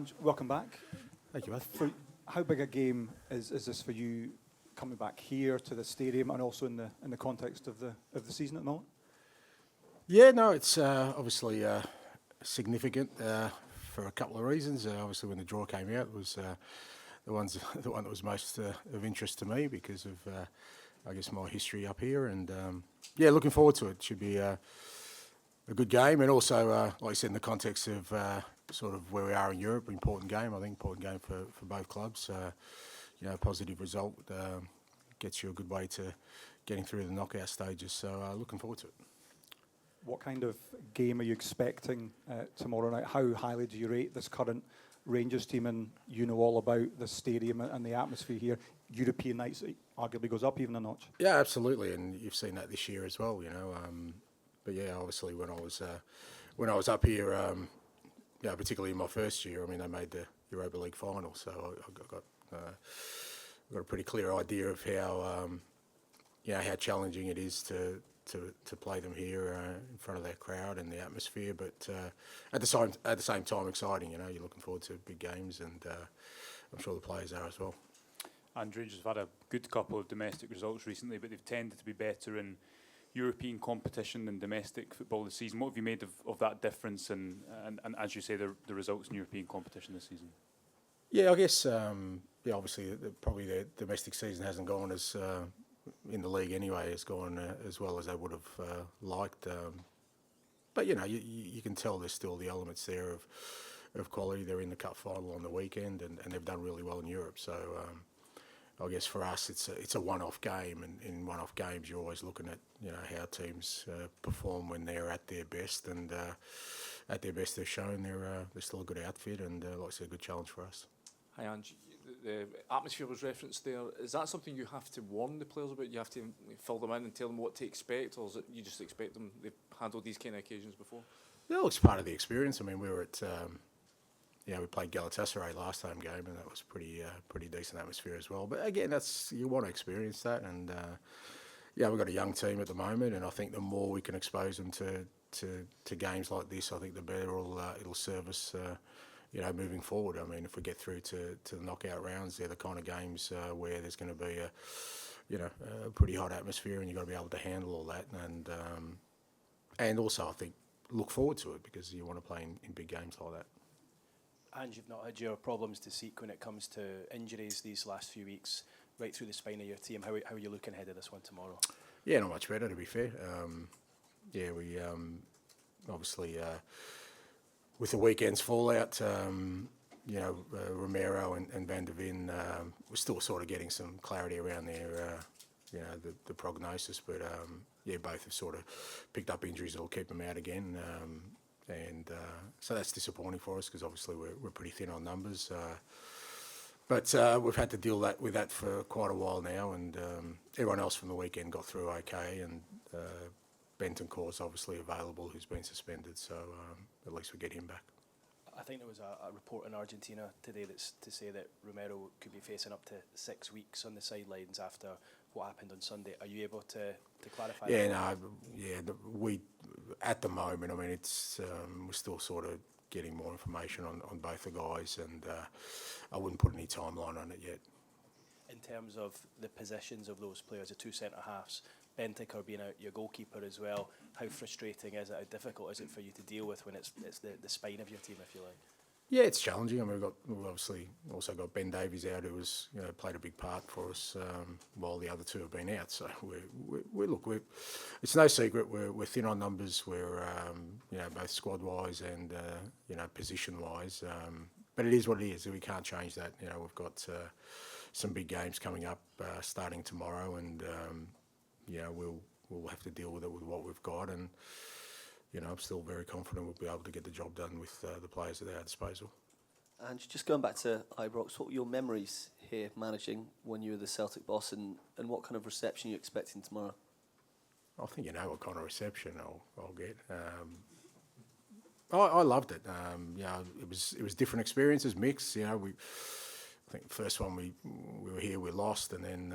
Ange, welcome back. Thank you, For how big a game is this for you, coming back here to the stadium and also in the context of the season at the moment? Yeah, no, it's obviously significant for a couple of reasons. Obviously, when the draw came out, it was the one that was most of interest to me because of, I guess, my history up here. And yeah, looking forward to it. Should be a good game, and also, like I said, in the context of sort of where we are in Europe, important game. I think important game for both clubs. A positive result gets you a good way to getting through the knockout stages. So looking forward to it. What kind of game are you expecting tomorrow night? How highly do you rate this current Rangers team? And you know all about the stadium and the atmosphere here. European nights, it arguably goes up even a notch. Yeah, absolutely, and you've seen that this year as well. But yeah, obviously when I was up here, particularly in my first year, I mean, they made the Europa League final, so I got a pretty clear idea of how challenging it is to play them here in front of that crowd and the atmosphere. But at the same time, exciting. You're looking forward to big games, and I'm sure the players are as well. And Rangers have had a good couple of domestic results recently, but they've tended to be better in European competition than domestic football this season. What have you made of that difference and as you say, the results in European competition this season? Yeah, I guess, obviously probably the domestic season hasn't gone as, in the league anyway, has gone as well as they would have liked. But, you can tell there's still the elements there of quality. They're in the cup final on the weekend and they've done really well in Europe. So I guess for us it's a one-off game, and in one-off games you're always looking at how teams perform when they're at their best, and at their best they've shown they're still a good outfit, and like I said, a good challenge for us. Hi Ange, the atmosphere was referenced there. Is that something you have to warn the players about? You have to fill them in and tell them what to expect, or is it you just expect them, they've handled these kind of occasions before? Yeah, it's part of the experience. I mean, we were at we played Galatasaray last home game, and that was pretty decent atmosphere as well. But again, you want to experience that, and we've got a young team at the moment, and I think the more we can expose them to games like this, I think the better it'll serve us. Moving forward. I mean, if we get through to the knockout rounds, they're the kind of games where there's going to be a pretty hot atmosphere, and you've got to be able to handle all that, and also I think look forward to it because you want to play in big games like that. And you've not had your problems to seek when it comes to injuries these last few weeks, right through the spine of your team. How are you looking ahead of this one tomorrow? Yeah, not much better, to be fair. We obviously with the weekend's fallout, Romero and Van der Ven, we're still sort of getting some clarity around their, the prognosis, but both have sort of picked up injuries that'll keep them out again. So that's disappointing for us because obviously we're pretty thin on numbers. But we've had to deal with that for quite a while now, and everyone else from the weekend got through okay, and Bentoncourt's obviously available, who's been suspended, so at least we get him back. I think there was a report in Argentina today that's to say that Romero could be facing up to 6 weeks on the sidelines after what happened on Sunday. Are you able to clarify that? We at the moment, I mean, it's we're still sort of getting more information on both the guys, and I wouldn't put any timeline on it yet. In terms of the positions of those players, the two centre-halves, Bentancur being out, your goalkeeper as well, how frustrating is it, how difficult is it for you to deal with when it's the spine of your team, if you like? Yeah, it's challenging. I mean, we've obviously also got Ben Davies out, who was played a big part for us while the other two have been out. So it's no secret we're thin on numbers. We're both squad wise and position wise. But it is what it is. We can't change that. We've got some big games coming up starting tomorrow, and we'll have to deal with it with what we've got. And I'm still very confident we'll be able to get the job done with the players at our disposal. And just going back to Ibrox, what were your memories here managing when you were the Celtic boss, and what kind of reception are you expecting tomorrow? I think you know what kind of reception I'll get. I loved it. It was different experiences, mixed. I think the first one we were here, we lost, and then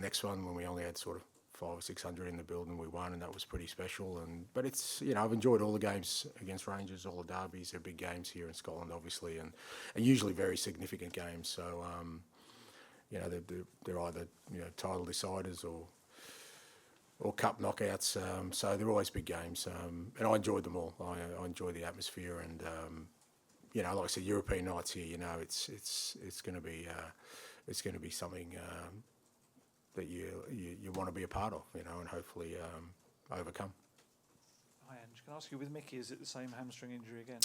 next one when we only had sort of 500 or 600 in the building. We won, and that was pretty special. But it's, you know, I've enjoyed all the games against Rangers, all the derbies. They're big games here in Scotland, obviously, and usually very significant games. So, you know, they're either, you know, title deciders or cup knockouts. So they're always big games, and I enjoyed them all. I enjoy the atmosphere, and you know, like I said, European nights here. You know, it's going to be something that you want to be a part of. You know, and hopefully overcome. Hi, Ange. Can I ask you, with Mickey, is it the same hamstring injury again?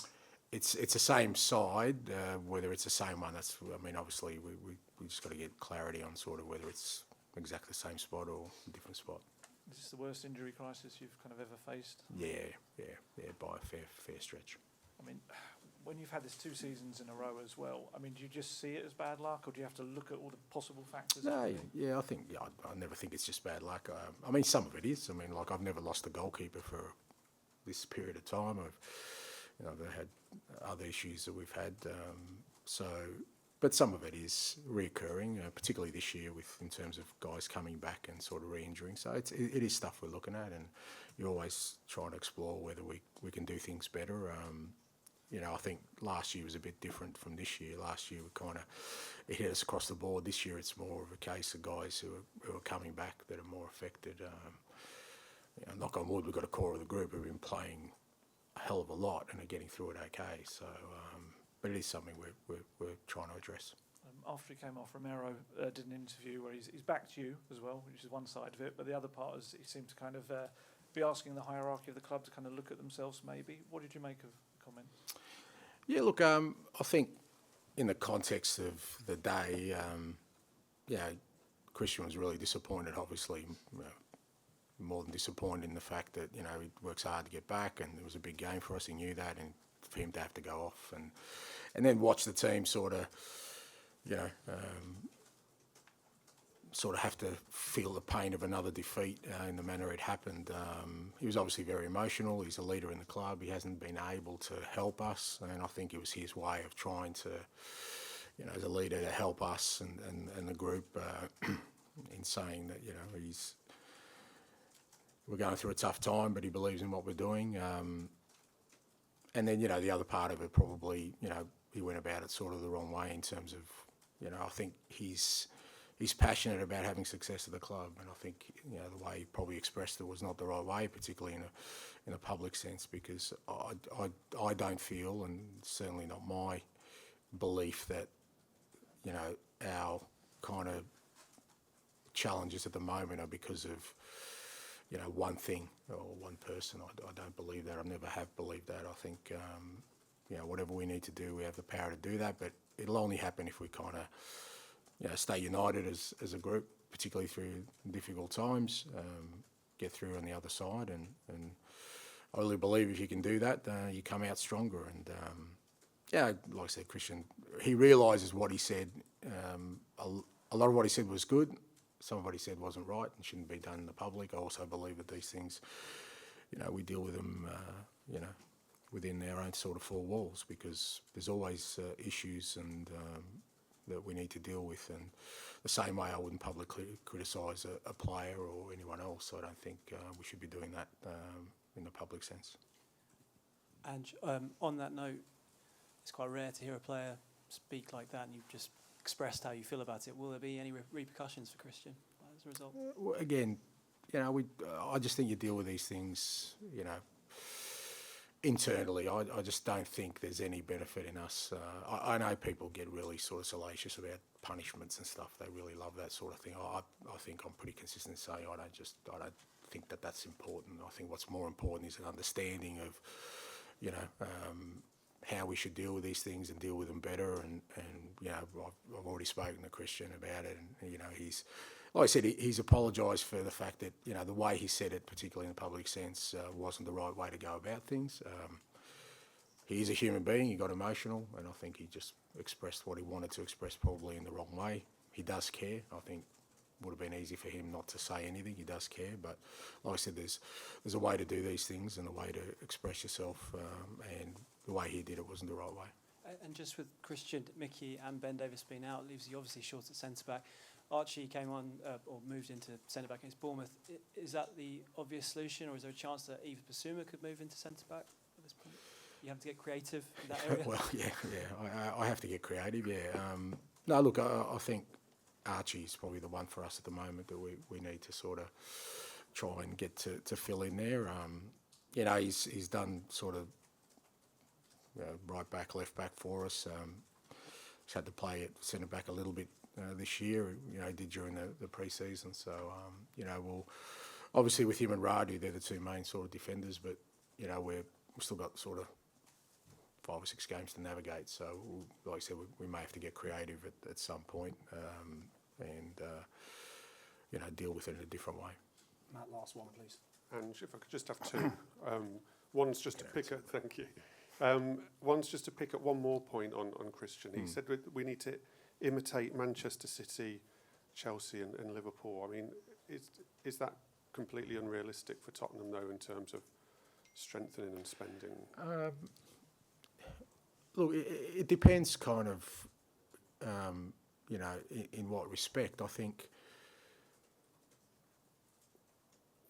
It's the same side. Whether it's the same one, I mean, obviously we just got to get clarity on sort of whether it's exactly the same spot or a different spot. Is this the worst injury crisis you've kind of ever faced? Yeah, by a fair stretch. I mean, when you've had this 2 seasons in a row as well, I mean, do you just see it as bad luck, or do you have to look at all the possible factors? No, yeah, I never think it's just bad luck. I mean, some of it is. I mean, like, I've never lost a goalkeeper for this period of time. I've had other issues that we've had. But some of it is reoccurring, particularly this year in terms of guys coming back and sort of re-injuring. So it is stuff we're looking at, and you're always trying to explore whether we can do things better. You know, I think last year was a bit different from this year. Last year it hit us across the board. This year it's more of a case of guys who are coming back that are more affected. You know, knock on wood, we've got a core of the group who've been playing a hell of a lot and are getting through it okay. So. But it is something we're trying to address. After he came off, Romero did an interview where he's backed you as well, which is one side of it, but the other part is he seemed to kind of be asking the hierarchy of the club to kind of look at themselves maybe. What did you make of the comment? Yeah, look, I think in the context of the day, Christian was really disappointed, obviously, more than disappointed in the fact that, you know, he works hard to get back, and it was a big game for us, he knew that, and for him to have to go off and then watch the team sort of, you know, sort of have to feel the pain of another defeat in the manner it happened. He was obviously very emotional. He's a leader in the club. He hasn't been able to help us, and I think it was his way of trying to, you know, as a leader, to help us and the group in saying that, you know, we're going through a tough time, but he believes in what we're doing. And then, you know, the other part of it probably, you know, he went about it sort of the wrong way in terms of, you know, I think he's passionate about having success at the club, and I think, you know, the way he probably expressed it was not the right way, particularly in a public sense, because I don't feel, and certainly not my belief, that, you know, our kind of challenges at the moment are because of, you know, one thing or one person. I don't believe that. I never have believed that. I think, you know, whatever we need to do, we have the power to do that, but it'll only happen if we kind of, you know, stay united as a group, particularly through difficult times, get through on the other side. And I really believe if you can do that, you come out stronger. And, yeah, like I said, Christian, he realises what he said. A lot of what he said was good. Some of what he said wasn't right and shouldn't be done in the public. I also believe that these things, you know, we deal with them, you know, within our own sort of 4 walls, because there's always issues and that we need to deal with. And the same way I wouldn't publicly criticise a player or anyone else, I don't think we should be doing that in the public sense. And on that note, it's quite rare to hear a player speak like that, and you've just expressed how you feel about it. Will there be any repercussions for Christian as a result? Well, again, you know, I just think you deal with these things, you know, internally. I just don't think there's any benefit in us. I know people get really sort of salacious about punishments and stuff. They really love that sort of thing. I think I'm pretty consistent in saying I don't think that that's important. I think what's more important is an understanding of, you know, how we should deal with these things and deal with them better. And you know, I've already spoken to Christian about it, and you know, like I said, he's apologised for the fact that, you know, the way he said it, particularly in the public sense, wasn't the right way to go about things. He is a human being. He got emotional, and I think he just expressed what he wanted to express, probably in the wrong way. He does care. I think it would have been easy for him not to say anything. He does care, but like I said, there's a way to do these things and a way to express yourself, and the way he did it wasn't the right way. And just with Christian, Mickey and Ben Davis being out, leaves you obviously short at centre-back. Archie came on or moved into centre back against Bournemouth. Is that the obvious solution, or is there a chance that Yves Bissouma could move into centre back at this point? You have to get creative in that area. Well, I have to get creative. Yeah. No, look, I think Archie's probably the one for us at the moment that we need to sort of try and get to fill in there. He's done sort of right back, left back for us. He's had to play at centre back a little bit this year. He did during the pre-season. So we'll obviously with him and Radu, they're the two main sort of defenders. But we've still got sort of 5 or 6 games to navigate. So like I said, we may have to get creative at some point and deal with it in a different way. Matt, last one, please. And if I could just have 2. One's just to pick at, thank you. One's just to pick up one more point on Christian. He said we need to imitate Manchester City, Chelsea and Liverpool. I mean, is that completely unrealistic for Tottenham, though, in terms of strengthening and spending? Look, it depends kind of, in what respect. I think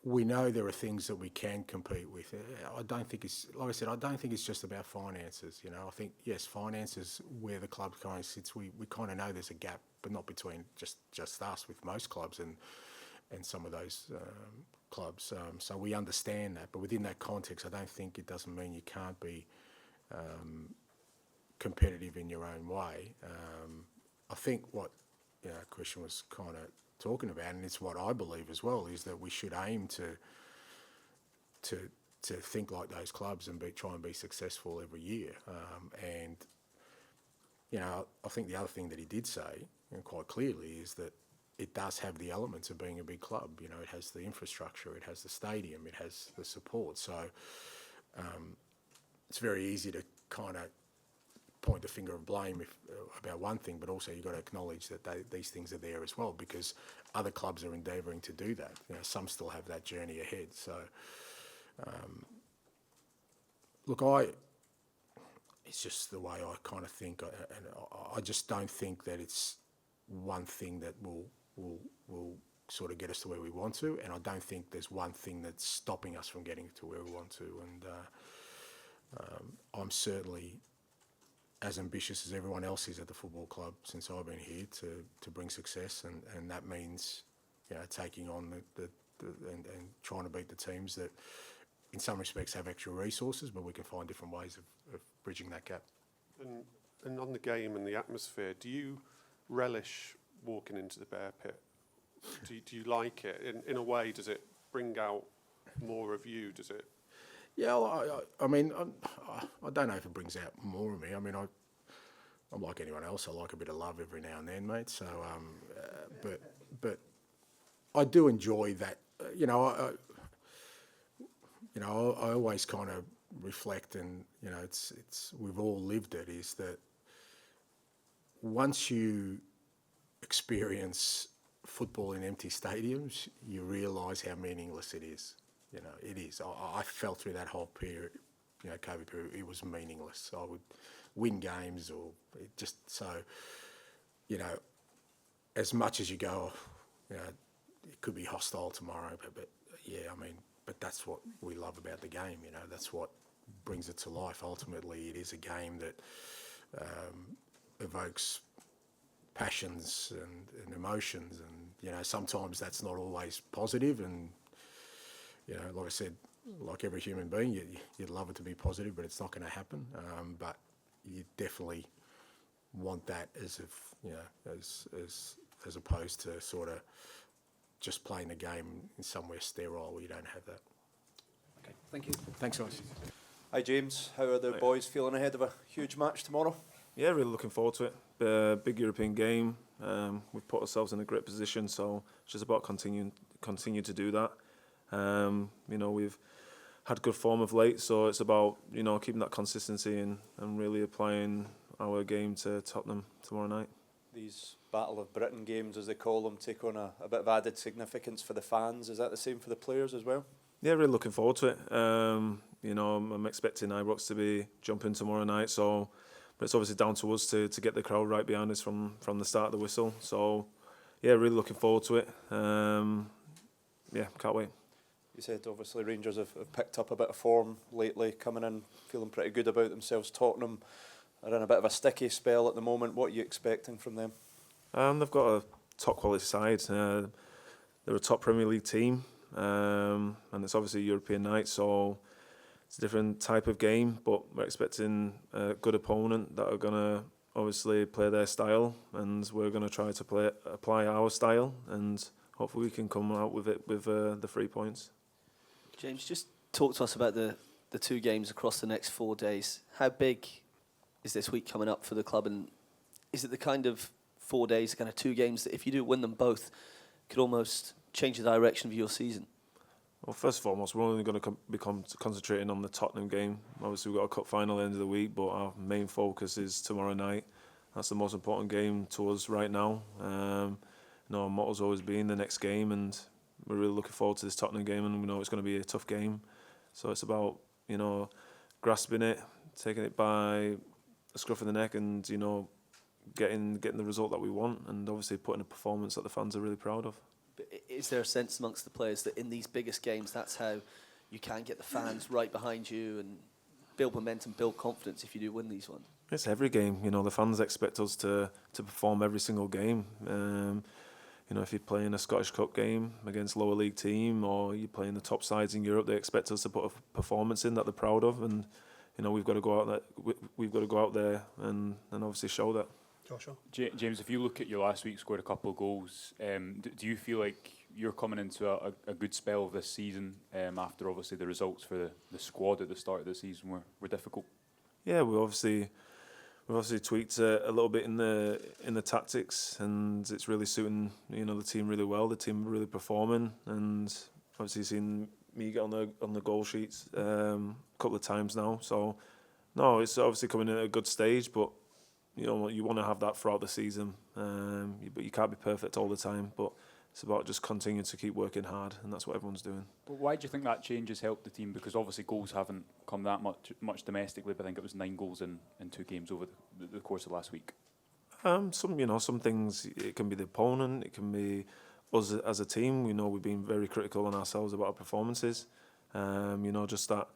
we know there are things that we can compete with. I don't think it's, like I said, I don't think it's just about finances. I think, yes, finances, where the club kind of sits, we kind of know there's a gap, but not between just us, with most clubs and some of those clubs. So we understand that, but within that context, I don't think it doesn't mean you can't be competitive in your own way. I think what Christian was kind of talking about, and it's what I believe as well, is that we should aim to think like those clubs and try and be successful every year. I think the other thing that he did say, quite clearly, is that it does have the elements of being a big club. It has the infrastructure, it has the stadium, it has the support. So it's very easy to kind of point the finger of blame about one thing, but also you've got to acknowledge that these things are there as well, because other clubs are endeavouring to do that. Some still have that journey ahead. So, look, it's just the way I kind of think, and I just don't think that it's one thing that will sort of get us to where we want to, and I don't think there's one thing that's stopping us from getting to where we want to. And I'm certainly as ambitious as everyone else is at the football club since I've been here to bring success, and that means taking on and trying to beat the teams that in some respects have extra resources, but we can find different ways of bridging that gap. And on the game and the atmosphere, do you relish walking into the Bear Pit? Do you like it? In a way, does it bring out more of you? Does it? Yeah, I mean, I don't know if it brings out more of me. I mean, I'm like anyone else. I like a bit of love every now and then, mate. So, but I do enjoy that. I always kind of reflect, and it's we've all lived it. Is that once you experience football in empty stadiums, you realise how meaningless it is. It is. I felt through that whole period, COVID period, it was meaningless. I would win games or it just so, as much as you go, it could be hostile tomorrow, but but that's what we love about the game, that's what brings it to life. Ultimately, it is a game that evokes passions and emotions, and, sometimes that's not always positive, and, like I said, like every human being, you'd love it to be positive, but it's not going to happen. But you definitely want that as opposed to sort of just playing the game in somewhere sterile where you don't have that. Okay, thank you. Thanks, guys. Hi James, how are the boys feeling ahead of a huge match tomorrow? Yeah, really looking forward to it. Big European game. We've put ourselves in a great position, so it's just about continue to do that. We've had good form of late, so it's about keeping that consistency and really applying our game to Tottenham tomorrow night. These Battle of Britain games, as they call them, take on a bit of added significance for the fans. Is that the same for the players as well? Yeah, really looking forward to it. I'm expecting Ibrox to be jumping tomorrow night, but it's obviously down to us to get the crowd right behind us from the start of the whistle. So yeah, really looking forward to it. Yeah, can't wait. You said obviously Rangers have picked up a bit of form lately, coming in feeling pretty good about themselves. Tottenham are in a bit of a sticky spell at the moment. What are you expecting from them? They've got a top quality side. They're a top Premier League team, and it's obviously a European night, so it's a different type of game. But we're expecting a good opponent that are going to obviously play their style, and we're going to try to apply our style, and hopefully we can come out with it with the 3 points. James, just talk to us about the 2 games across the next 4 days. How big is this week coming up for the club, and is it the kind of 4 days, kind of 2 games that if you do win them both, could almost change the direction of your season? Well, first and foremost, we're only going to be concentrating on the Tottenham game. Obviously, we've got a cup final at the end of the week, but our main focus is tomorrow night. That's the most important game to us right now. Our motto's always been the next game, and we're really looking forward to this Tottenham game, and we know it's going to be a tough game. So it's about, grasping it, taking it by the scruff of the neck, and, getting the result that we want, and obviously putting a performance that the fans are really proud of. But is there a sense amongst the players that in these biggest games, that's how you can get the fans right behind you and build momentum, build confidence if you do win these ones? It's every game. The fans expect us to perform every single game. If you're playing a Scottish Cup game against lower league team, or you're playing the top sides in Europe, they expect us to put a performance in that they're proud of, and we've got to go out there and obviously show that. Joshua? James, if you look at your last week, scored a couple of goals. Do you feel like you're coming into a good spell of this season after obviously the results for the squad at the start of the season were difficult? Yeah, we've obviously tweaked a little bit in the tactics, and it's really suiting the team really well. The team are really performing, and obviously seen me get on the goal sheets a couple of times now. So no, it's obviously coming in at a good stage, but you want to have that throughout the season. But you can't be perfect all the time. But it's about just continuing to keep working hard, and that's what everyone's doing. But why do you think that change has helped the team? Because obviously goals haven't come that much domestically, but I think it was 9 goals in 2 games over the course of last week. Some things, it can be the opponent, it can be us as a team. We've been very critical on ourselves about our performances. Just that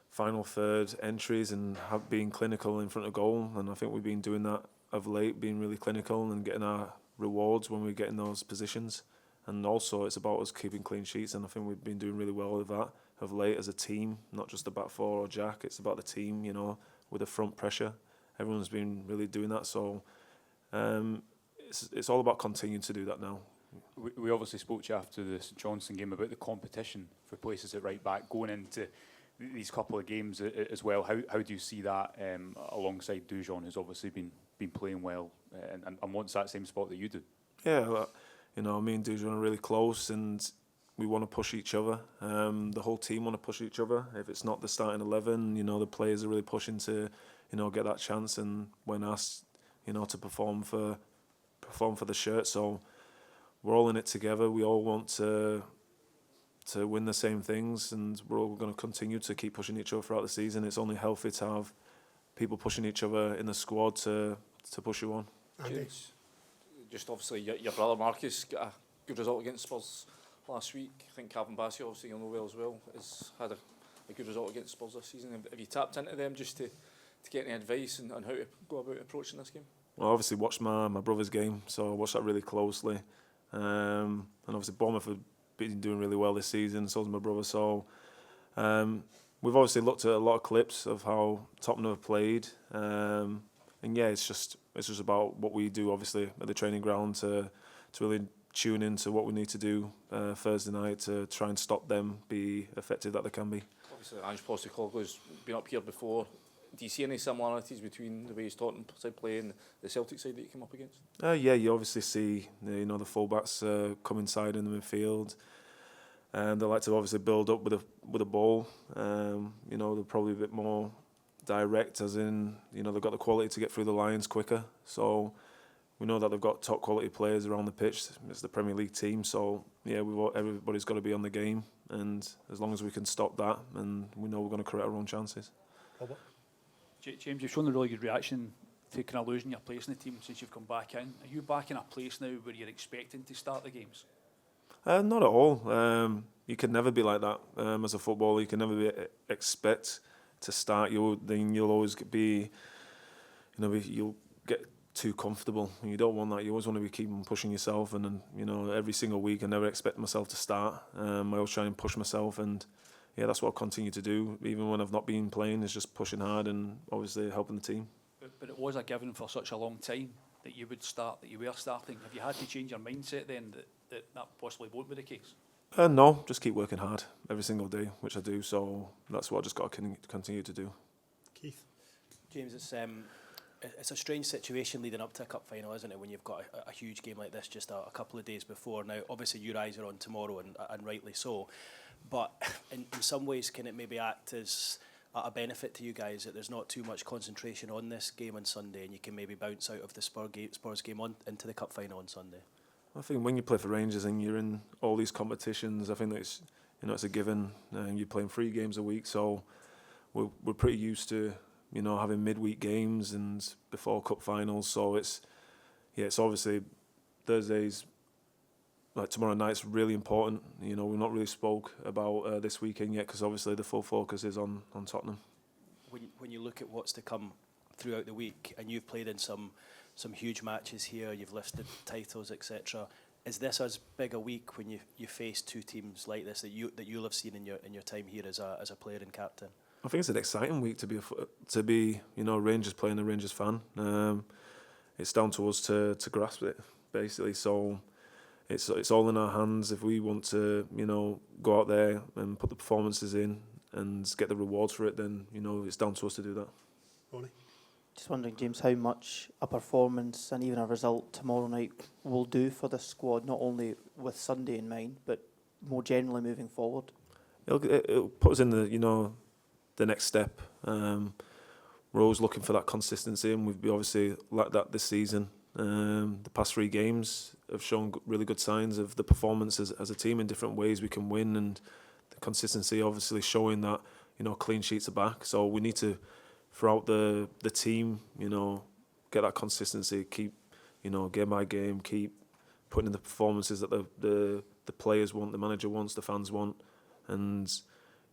final third entries and being clinical in front of goal, and I think we've been doing that of late, being really clinical and getting our rewards when we get in those positions. And also it's about us keeping clean sheets, and I think we've been doing really well with that of late as a team, not just the back four or Jack. It's about the team, with the front pressure. Everyone's been really doing that, so it's all about continuing to do that now. We obviously spoke to you after the St Johnstone game about the competition for places at right back going into these couple of games as well. How do you see that alongside Dujon, who's obviously been playing well and wants that same spot that you do? Yeah, me and Dujon are really close, and we want to push each other. The whole team want to push each other. If it's not the starting 11, the players are really pushing to, get that chance, and when asked, to perform for the shirt. So we're all in it together. We all want to win the same things, and we're all going to continue to keep pushing each other throughout the season. It's only healthy to have people pushing each other in the squad to push you on. Just obviously your brother Marcus got a good result against Spurs last week. I think Calvin Bassey, obviously you'll know well as well, has had a good result against Spurs this season. Have you tapped into them just to get any advice on how to go about approaching this game? Well, I obviously watched my brother's game, so I watched that really closely. And obviously Bournemouth have been doing really well this season, so has my brother. So we've obviously looked at a lot of clips of how Tottenham have played. And yeah, it's just about what we do, obviously, at the training ground to really tune into what we need to do Thursday night to try and stop them be effective that they can be. Obviously, Ange Postecoglou's been up here before. Do you see any similarities between the way his Tottenham side play and the Celtic side that you came up against? Yeah, you obviously see the fullbacks come inside in the midfield, and they like to obviously build up with a ball. They're probably a bit more direct, as in they've got the quality to get through the lines quicker. So we know that they've got top quality players around the pitch. It's the Premier League team, so yeah, everybody's got to be on the game, and as long as we can stop that, and we know we're going to create our own chances. James, you've shown a really good reaction to kind of losing your place in the team since you've come back in? Are you back in a place now where you're expecting to start the games? Not at all. You can never be like that as a footballer. You can never expect to start. You'll always be, you'll get too comfortable. And you don't want that. You always want to be keeping pushing yourself. And every single week, I never expect myself to start. I always try and push myself, and yeah, that's what I'll continue to do. Even when I've not been playing, is just pushing hard and obviously helping the team. But it was a given for such a long time that you would start, that you were starting. Have you had to change your mindset then that possibly won't be the case? No, just keep working hard every single day, which I do. So that's what I just got to continue to do. Keith? James, it's a strange situation leading up to a cup final, isn't it, when you've got a huge game like this just a couple of days before. Now, obviously, your eyes are on tomorrow, and rightly so. But in some ways, can it maybe act as a benefit to you guys that there's not too much concentration on this game on Sunday, and you can maybe bounce out of the Spurs game on into the cup final on Sunday? I think when you play for Rangers and you're in all these competitions, I think that it's a given. You're playing 3 games a week, so we're pretty used to having midweek games and before cup finals. So it's obviously Thursdays, like tomorrow night's really important. We've not really spoke about this weekend yet because obviously the full focus is on Tottenham. When you look at what's to come throughout the week, and you've played in some huge matches here, you've lifted titles, etc. Is this as big a week when you face 2 teams like this that you'll have seen in your time here as a player and captain? I think it's an exciting week to be a Rangers player and a Rangers fan. It's down to us to grasp it basically. So it's all in our hands. If we want to go out there and put the performances in and get the rewards for it, then it's down to us to do that. Ronnie? Just wondering, James, how much a performance and even a result tomorrow night will do for the squad, not only with Sunday in mind, but more generally moving forward? It'll put us in the next step. We're always looking for that consistency, and we've obviously lacked that this season. The past 3 games have shown really good signs of the performance as a team in different ways we can win, and the consistency obviously showing that clean sheets are back. So we need to, throughout the team, get that consistency, keep game by game, keep putting in the performances that the players want, the manager wants, the fans want, and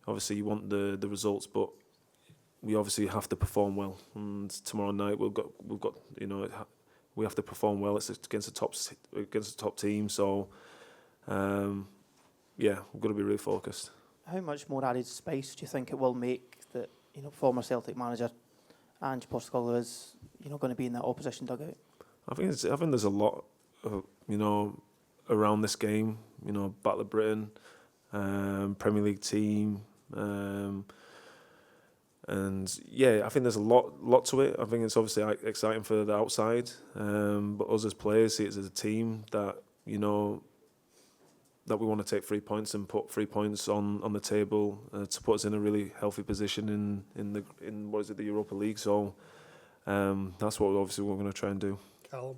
obviously you want the results, but we obviously have to perform well. And tomorrow night we've got we have to perform well. It's against the top team, so we've got to be really focused. How much more added space do you think it will make that former Celtic manager Ange Postecoglou is going to be in that opposition dugout? I think there's a lot around this game. Battle of Britain, Premier League team. And I think there's a lot to it. I think it's obviously exciting for the outside, but us as players see it as a team that that we want to take 3 points and put 3 points on the table to put us in a really healthy position in what is it, the Europa League. So that's what we're going to try and do. Callum?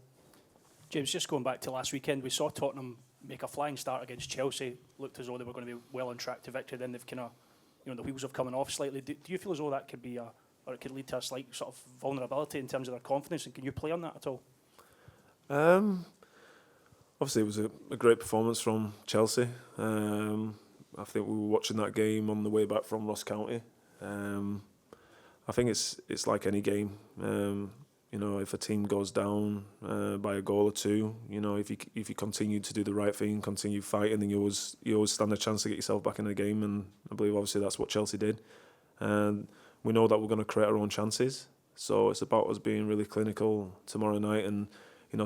James, just going back to last weekend, we saw Tottenham make a flying start against Chelsea. Looked as though they were going to be well on track to victory. Then they've kind of, the wheels have coming off slightly. Do you feel as though that could be or it could lead to a slight sort of vulnerability in terms of their confidence? And can you play on that at all? Obviously, it was a great performance from Chelsea. I think we were watching that game on the way back from Ross County. I think it's like any game. If a team goes down by a goal or 2, if you continue to do the right thing, continue fighting, then you always stand a chance to get yourself back in the game. And I believe obviously that's what Chelsea did. And we know that we're going to create our own chances. So it's about us being really clinical tomorrow night and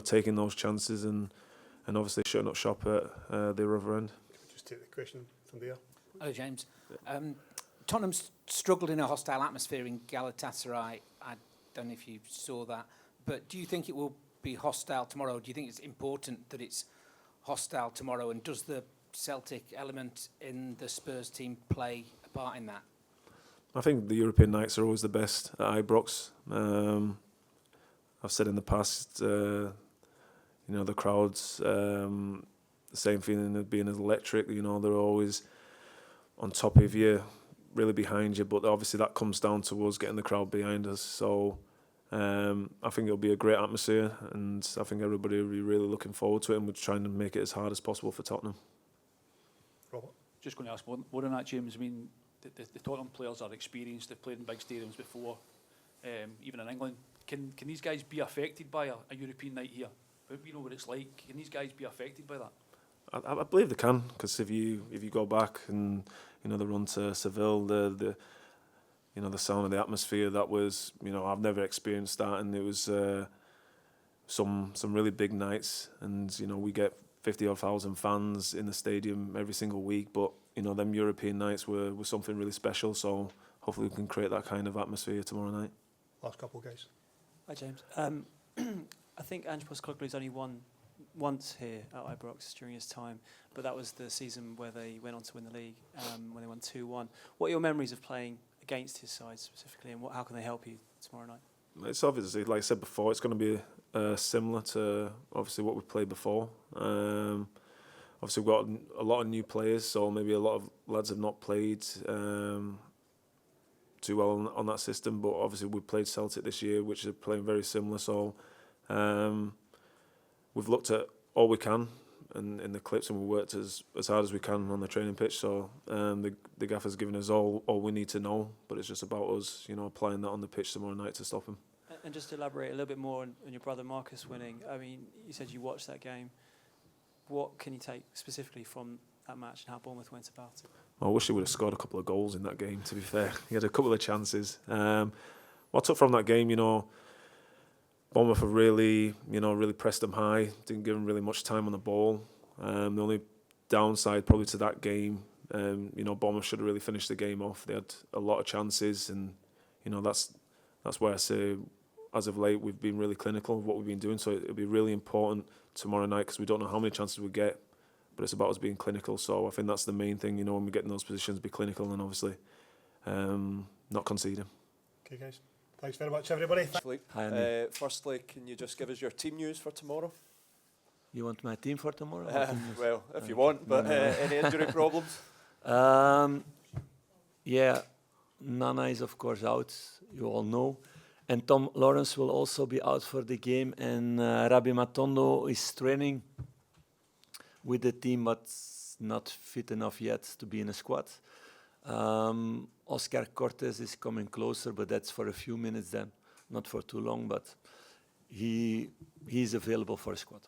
taking those chances and obviously shutting up shop at the other end. Just take the question from there. Hello, James. Tottenham's struggled in a hostile atmosphere in Galatasaray. I don't know if you saw that, but do you think it will be hostile tomorrow? Do you think it's important that it's hostile tomorrow? And does the Celtic element in the Spurs team play a part in that? I think the European nights are always the best at Ibrox. I've said in the past, the crowds, the same feeling of being electric. They're always on top of you, really behind you. But obviously that comes down to us getting the crowd behind us. So I think it'll be a great atmosphere, and I think everybody will be really looking forward to it, and we're trying to make it as hard as possible for Tottenham. Robert? Just going to ask more on that, James. I mean, the Tottenham players are experienced. They've played in big stadiums before, even in England. Can these guys be affected by a European night here? We know what it's like. Can these guys be affected by that? I believe they can, because if you go back and the run to Seville, the sound of the atmosphere, that was, I've never experienced that, and it was some really big nights, and we get 50,000 fans in the stadium every single week, but them European nights were something really special. So hopefully we can create that kind of atmosphere tomorrow night. Last couple, guys. Hi, James. I think Ange Postecoglou's only won once here at Ibrox during his time, but that was the season where they went on to win the league, when they won 2-1. What are your memories of playing against his side specifically, and how can they help you tomorrow night? It's obviously, like I said before, it's going to be similar to obviously what we've played before. Obviously we've got a lot of new players, so maybe a lot of lads have not played too well on that system, but obviously we played Celtic this year, which are playing very similar, so we've looked at all we can in the clips, and we worked as hard as we can on the training pitch, so the gaffer's given us all we need to know, but it's just about us applying that on the pitch tomorrow night to stop him. And just to elaborate a little bit more on your brother Marcus winning, I mean, you said you watched that game. What can you take specifically from that match and how Bournemouth went about it? I wish he would have scored a couple of goals in that game, to be fair. He had a couple of chances. What I took from that game, Bournemouth have really pressed them high, didn't give them really much time on the ball. The only downside probably to that game, Bournemouth should have really finished the game off. They had a lot of chances, and that's why I say, as of late, we've been really clinical of what we've been doing. So it'll be really important tomorrow night, because we don't know how many chances we get, but it's about us being clinical. So I think that's the main thing, when we get in those positions, be clinical and obviously not conceding. Okay, guys. Thanks very much, everybody. Hi, firstly, can you just give us your team news for tomorrow? You want my team for tomorrow? Well, if you want, but any injury problems? Yeah, Nana is of course out, you all know. And Tom Lawrence will also be out for the game. And Rabbi Matondo is training with the team, but not fit enough yet to be in a squad. Oscar Cortez is coming closer, but that's for a few minutes then, not for too long. But he's available for a squad.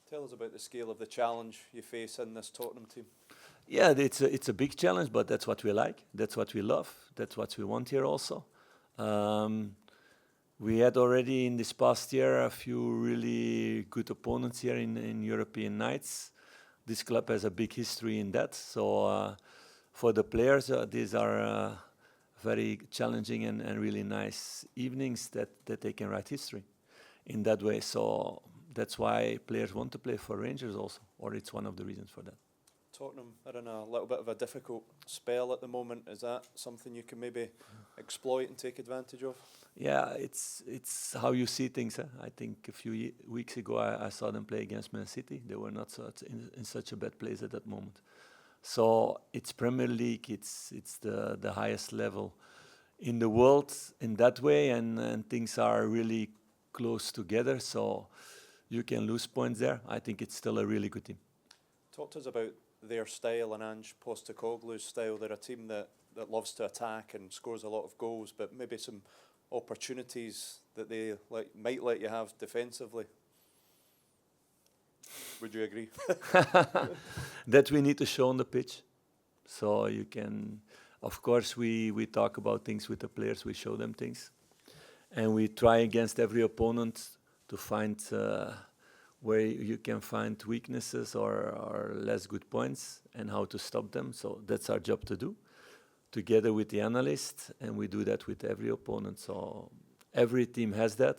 Tell us about the scale of the challenge you face in this Tottenham team. Yeah, it's a big challenge, but that's what we like. That's what we love. That's what we want here also. We had already in this past year a few really good opponents here in European nights. This club has a big history in that. So for the players, these are very challenging and really nice evenings that they can write history in that way. So that's why players want to play for Rangers also, or it's one of the reasons for that. Tottenham are in a little bit of a difficult spell at the moment. Is that something you can maybe exploit and take advantage of? Yeah, it's how you see things. I think a few weeks ago I saw them play against Man City. They were not in such a bad place at that moment. So it's Premier League. It's the highest level in the world in that way, and things are really close together. So you can lose points there. I think it's still a really good team. Talk to us about their style and Ange Postecoglou's style. They're a team that loves to attack and scores a lot of goals, but maybe some opportunities that they might let you have defensively. Would you agree? That we need to show on the pitch. So you can, of course, we talk about things with the players, we show them things. And we try against every opponent to find where you can find weaknesses or less good points and how to stop them. So that's our job to do, together with the analysts, and we do that with every opponent. So every team has that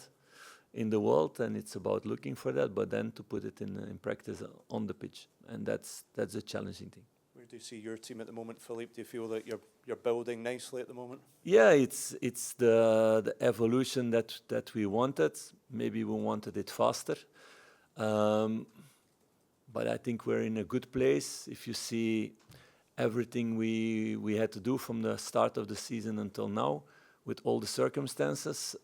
in the world, and it's about looking for that, but then to put it in practice on the pitch, and that's a challenging thing. Where do you see your team at the moment, Philippe? Do you feel that you're building nicely at the moment? Yeah, it's the evolution that we wanted. Maybe we wanted it faster. But I think we're in a good place. If you see everything we had to do from the start of the season until now, with all the circumstances,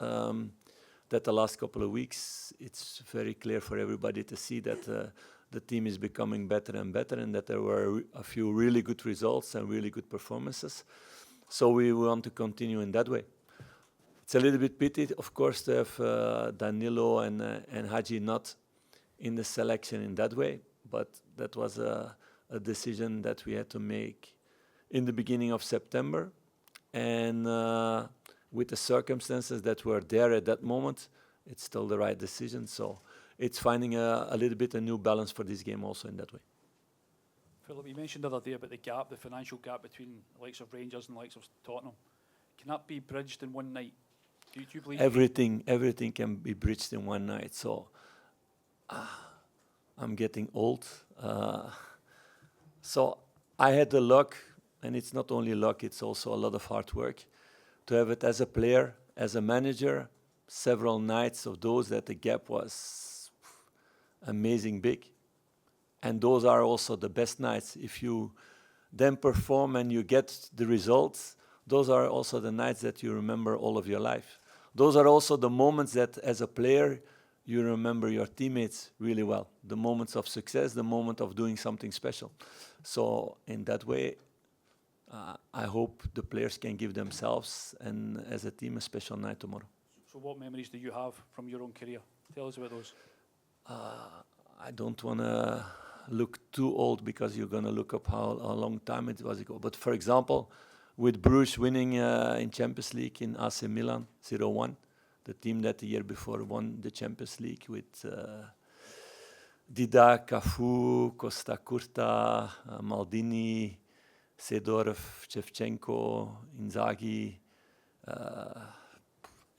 that the last couple of weeks, it's very clear for everybody to see that the team is becoming better and better, and that there were a few really good results and really good performances. So we want to continue in that way. It's a little bit pity, of course, to have Danilo and Hadji not in the selection in that way, but that was a decision that we had to make in the beginning of September. And with the circumstances that were there at that moment, it's still the right decision. So it's finding a little bit a new balance for this game also in that way. Philip, you mentioned the other day about the gap, the financial gap between the likes of Rangers and the likes of Tottenham. Can that be bridged in one night? Do you believe everything can be bridged in one night? So I'm getting old. So I had the luck, and it's not only luck, it's also a lot of hard work, to have it as a player, as a manager, several nights of those that the gap was amazing big. And those are also the best nights. If you then perform and you get the results, those are also the nights that you remember all of your life. Those are also the moments that, as a player, you remember your teammates really well. The moments of success, the moment of doing something special. So in that way, I hope the players can give themselves and as a team a special night tomorrow. So what memories do you have from your own career? Tell us about those. I don't want to look too old because you're going to look up how long time it was ago. But for example, with Bruges winning in Champions League in AC Milan 0-1, the team that the year before won the Champions League with Dida, Cafu, Costa Curta, Maldini, Seedorf, Shevchenko, Inzaghi,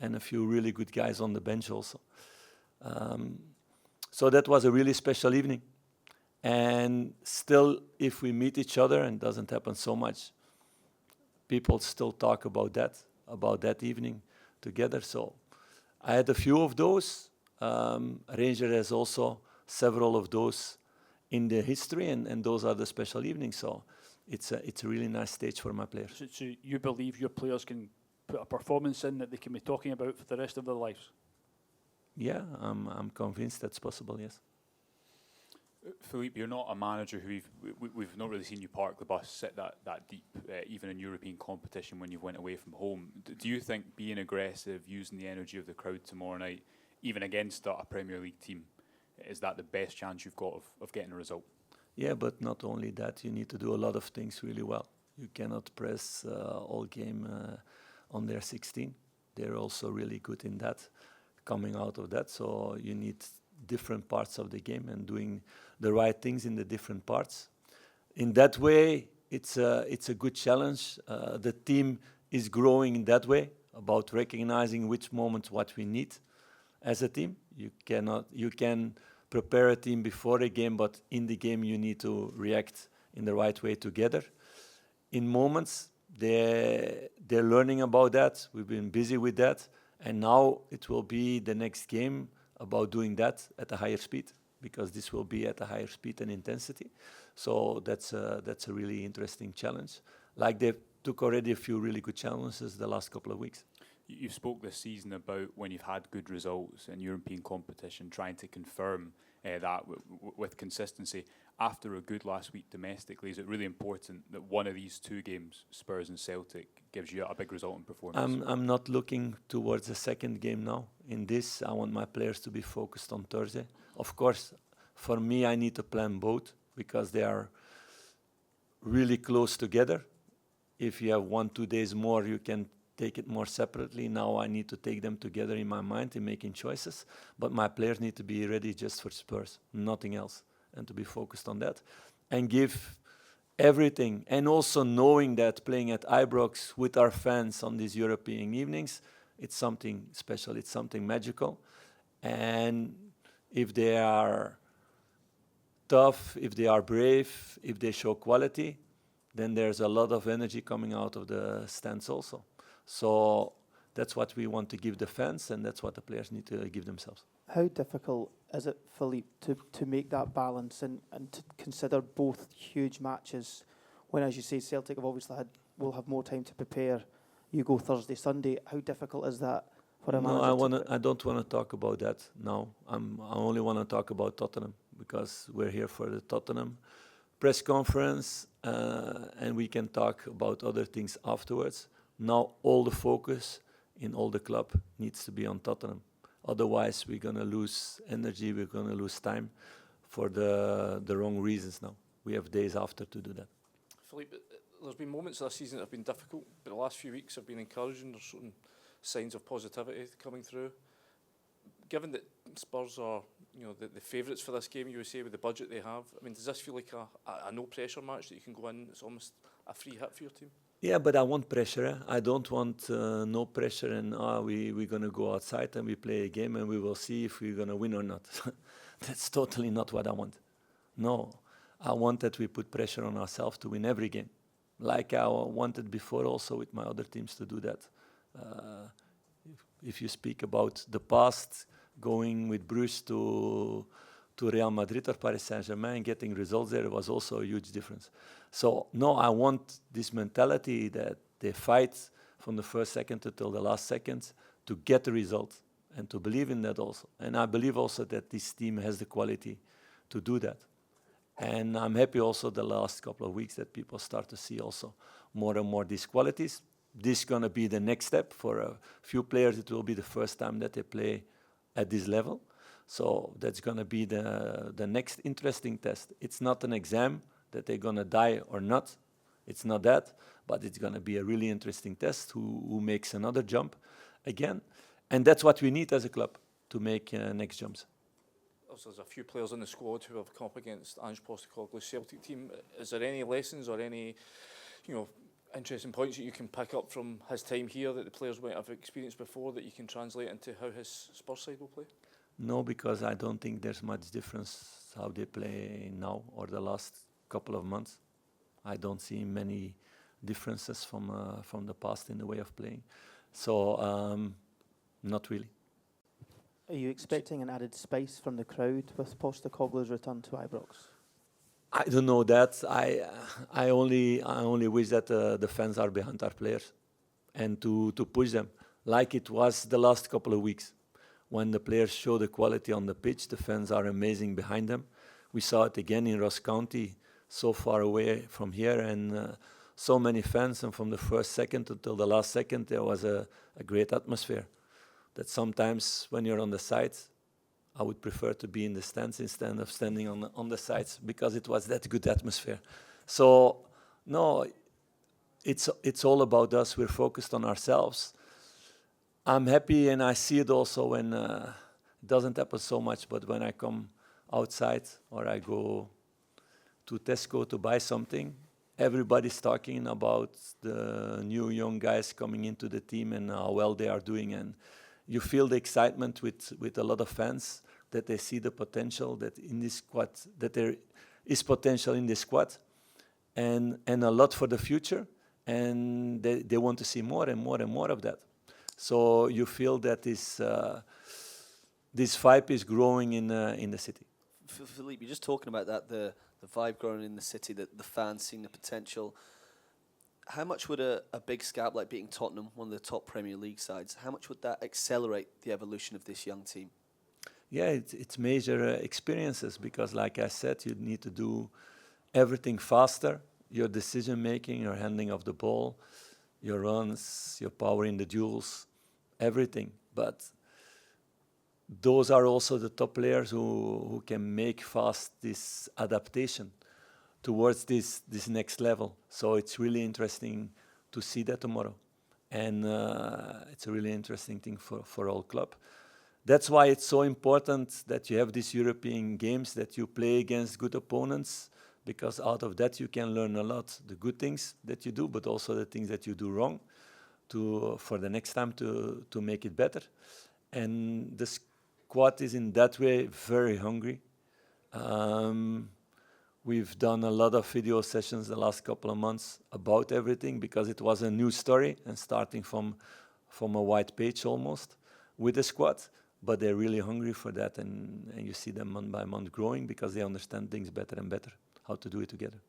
and a few really good guys on the bench also. So that was a really special evening. And still, if we meet each other, and it doesn't happen so much, people still talk about that evening together. So I had a few of those. Ranger has also several of those in the history, and those are the special evenings. So it's a really nice stage for my players. So you believe your players can put a performance in that they can be talking about for the rest of their lives? Yeah, I'm convinced that's possible, yes. Philippe, you're not a manager who we've not really seen you park the bus, sit that deep, even in European competition when you went away from home. Do you think being aggressive, using the energy of the crowd tomorrow night, even against a Premier League team, is that the best chance you've got of getting a result? Yeah, but not only that, you need to do a lot of things really well. You cannot press all game on their 16. They're also really good in that, coming out of that. So you need different parts of the game and doing the right things in the different parts. In that way, it's a good challenge. The team is growing in that way, about recognizing which moments what we need as a team. You can prepare a team before a game, but in the game you need to react in the right way together. In moments, they're learning about that. We've been busy with that. And now it will be the next game about doing that at a higher speed, because this will be at a higher speed and intensity. So that's a really interesting challenge. Like they took already a few really good challenges the last couple of weeks. You spoke this season about when you've had good results in European competition, trying to confirm that with consistency. After a good last week domestically, is it really important that one of these two games, Spurs and Celtic, gives you a big result in performance? I'm not looking towards the second game now. In this, I want my players to be focused on Thursday. Of course, for me, I need to plan both because they are really close together. If you have 1-2 days more, you can take it more separately. Now I need to take them together in my mind in making choices. But my players need to be ready just for Spurs, nothing else, and to be focused on that. And give everything. And also knowing that playing at Ibrox with our fans on these European evenings, it's something special, it's something magical. And if they are tough, if they are brave, if they show quality, then there's a lot of energy coming out of the stands also. So that's what we want to give the fans, and that's what the players need to give themselves. How difficult is it, Philippe, to make that balance and to consider both huge matches when, as you say, Celtic will have more time to prepare? You go Thursday, Sunday. How difficult is that for a No, manager? I don't want to talk about that now. I only want to talk about Tottenham because we're here for the Tottenham press conference, and we can talk about other things afterwards. Now all the focus in all the club needs to be on Tottenham. Otherwise, we're going to lose energy, we're going to lose time for the wrong reasons now. We have days after to do that. Philippe, there's been moments this season that have been difficult, but the last few weeks have been encouraging. There's certain signs of positivity coming through. Given that Spurs are, the favourites for this game, you would say, with the budget they have, I mean, does this feel like a no-pressure match that you can go in? It's almost a free hit for your team. Yeah, but I want pressure. I don't want no pressure and we're going to go outside and we play a game and we will see if we're going to win or not. That's totally not what I want. No, I want that we put pressure on ourselves to win every game. Like I wanted before also with my other teams to do that. If you speak about the past, going with Bruges to Real Madrid or Paris Saint-Germain, getting results there was also a huge difference. So, no, I want this mentality that they fight from the first second until the last second to get the result and to believe in that also. And I believe also that this team has the quality to do that. And I'm happy also the last couple of weeks that people start to see also more and more these qualities. This is going to be the next step for a few players. It will be the first time that they play at this level. So that's going to be the next interesting test. It's not an exam that they're going to die or not. It's not that, but it's going to be a really interesting test who makes another jump again. And that's what we need as a club to make next jumps. Also, there's a few players in the squad who have come up against Ange Postecoglou's Celtic team. Is there any lessons or any, interesting points that you can pick up from his time here that the players might have experienced before that you can translate into how his Spurs side will play? No, because I don't think there's much difference how they play now or the last couple of months. I don't see many differences from the past in the way of playing. So, not really. Are you expecting an added space from the crowd with Postecoglou's return to Ibrox? I don't know that. I only wish that the fans are behind our players and to push them like it was the last couple of weeks. When the players show the quality on the pitch, the fans are amazing behind them. We saw it again in Ross County, so far away from here, and so many fans. And from the first second until the last second, there was a great atmosphere. That sometimes when you're on the sides, I would prefer to be in the stands instead of standing on the sides because it was that good atmosphere. So, no, it's all about us. We're focused on ourselves. I'm happy, and I see it also when it doesn't happen so much, but when I come outside or I go to Tesco to buy something, everybody's talking about the new young guys coming into the team and how well they are doing. And you feel the excitement with a lot of fans that they see the potential that in this squad, that there is potential in this squad and a lot for the future. And they want to see more and more and more of that. So you feel that this vibe is growing in the city. Philippe, you're just talking about that, the vibe growing in the city, the fans seeing the potential. How much would a big scalp like beating Tottenham, one of the top Premier League sides, how much would that accelerate the evolution of this young team? Yeah, it's major experiences because, like I said, you need to do everything faster. Your decision making, your handling of the ball, your runs, your power in the duels, everything. But those are also the top players who can make fast this adaptation towards this next level. So it's really interesting to see that tomorrow. And it's a really interesting thing for all club. That's why it's so important that you have these European games, that you play against good opponents, because out of that you can learn a lot, the good things that you do, but also the things that you do wrong for the next time to make it better. And the squad is in that way very hungry. We've done a lot of video sessions the last couple of months about everything because it was a new story and starting from a white page almost with the squad. But they're really hungry for that, and you see them month by month growing because they understand things better and better, how to do it together.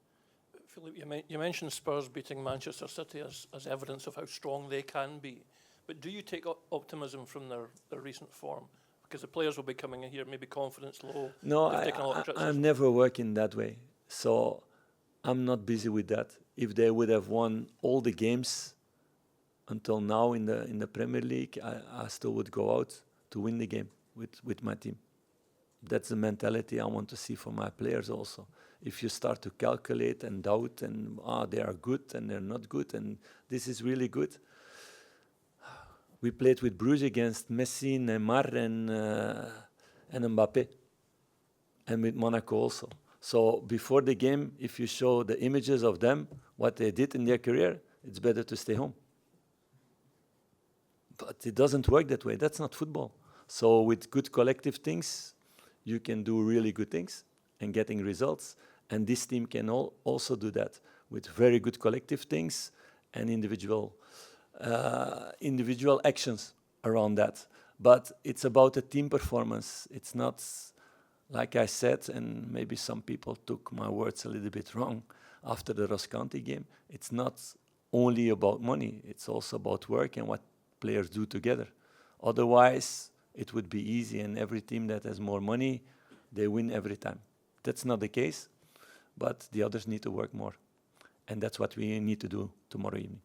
Philippe, you mentioned Spurs beating Manchester City as evidence of how strong they can be. But do you take optimism from their recent form? Because the players will be coming in here, maybe confidence low. No, they've taken a lot of criticism. I'm never working that way. So I'm not busy with that. If they would have won all the games until now in the Premier League, I still would go out to win the game with my team. That's the mentality I want to see for my players also. If you start to calculate and doubt and they are good and they're not good and this is really good. We played with Bruges against Messi, Neymar and Mbappé. And with Monaco also. So before the game, if you show the images of them, what they did in their career, it's better to stay home. But it doesn't work that way. That's not football. So with good collective things, you can do really good things and getting results. And this team can also do that with very good collective things and individual actions around that. But it's about a team performance. It's not, like I said, and maybe some people took my words a little bit wrong after the Ross County game. It's not only about money. It's also about work and what players do together. Otherwise, it would be easy, and every team that has more money, they win every time. That's not the case, but the others need to work more. And that's what we need to do tomorrow evening.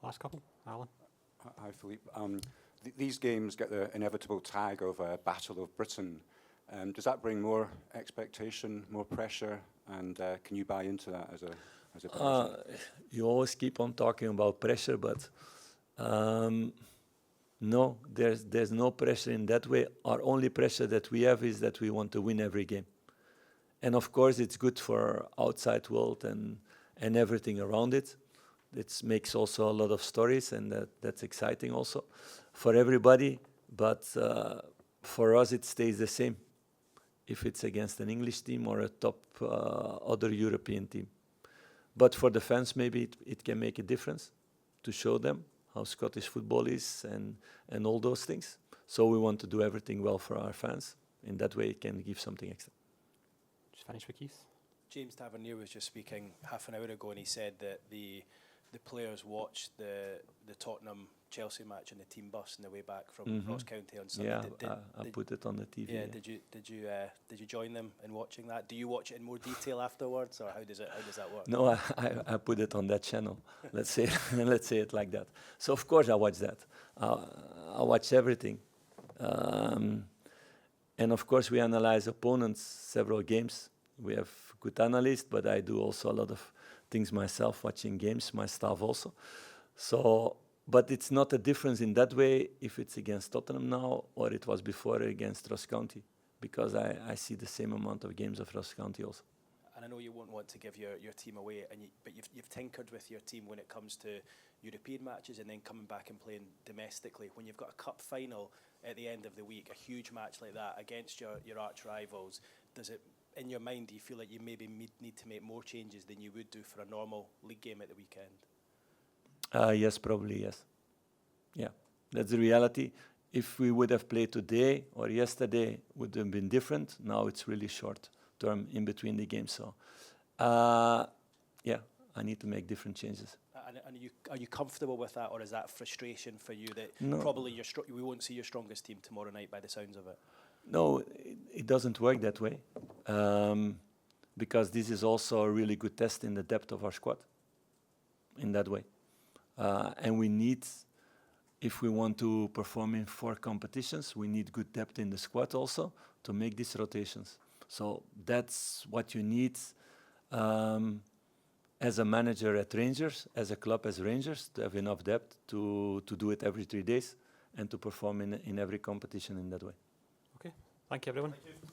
Last couple, Alan. Hi, Philippe. These games get the inevitable tag of a Battle of Britain. Does that bring more expectation, more pressure, and can you buy into that as a person? You always keep on talking about pressure, but no, there's no pressure in that way. Our only pressure that we have is that we want to win every game. And of course, it's good for outside world and everything around it. It makes also a lot of stories, and that's exciting also for everybody. But for us, it stays the same if it's against an English team or a top other European team. But for the fans, maybe it can make a difference to show them how Scottish football is and all those things. So we want to do everything well for our fans. In that way, it can give something extra. Just finish with Keith. James Tavernier was just speaking half an hour ago, and he said that the players watched the Tottenham Chelsea match on the team bus on the way back from Ross County on Sunday. Yeah, I put it on the TV. Yeah, did you join them in watching that? Do you watch it in more detail afterwards, or how does that work? No, I put it on that channel. Let's say it like that. So of course I watch that. I watch everything, and of course we analyze opponents several games. We have good analysts, but I do also a lot of things myself, watching games, my staff also. So, but it's not a difference in that way if it's against Tottenham now or it was before against Ross County, because I see the same amount of games of Ross County also. And I know you won't want to give your team away, but you've tinkered with your team when it comes to European matches and then coming back and playing domestically. When you've got a cup final at the end of the week, a huge match like that against your arch rivals, does it, in your mind, do you feel like you maybe need to make more changes than you would do for a normal league game at the weekend? Yes, probably, yes. Yeah, that's the reality. If we would have played today or yesterday, it would have been different. Now it's really short term in between the games. So, yeah, I need to make different changes. And are you comfortable with that, or is that frustration for you that No. probably we won't see your strongest team tomorrow night by the sounds of it? No, it doesn't work that way, because this is also a really good test in the depth of our squad, in that way. And we need, if we want to perform in 4 competitions, we need good depth in the squad also to make these rotations. So that's what you need as a manager at Rangers, as a club as Rangers, to have enough depth to do it every 3 days and to perform in every competition in that way. Okay, thank you everyone. Thank you.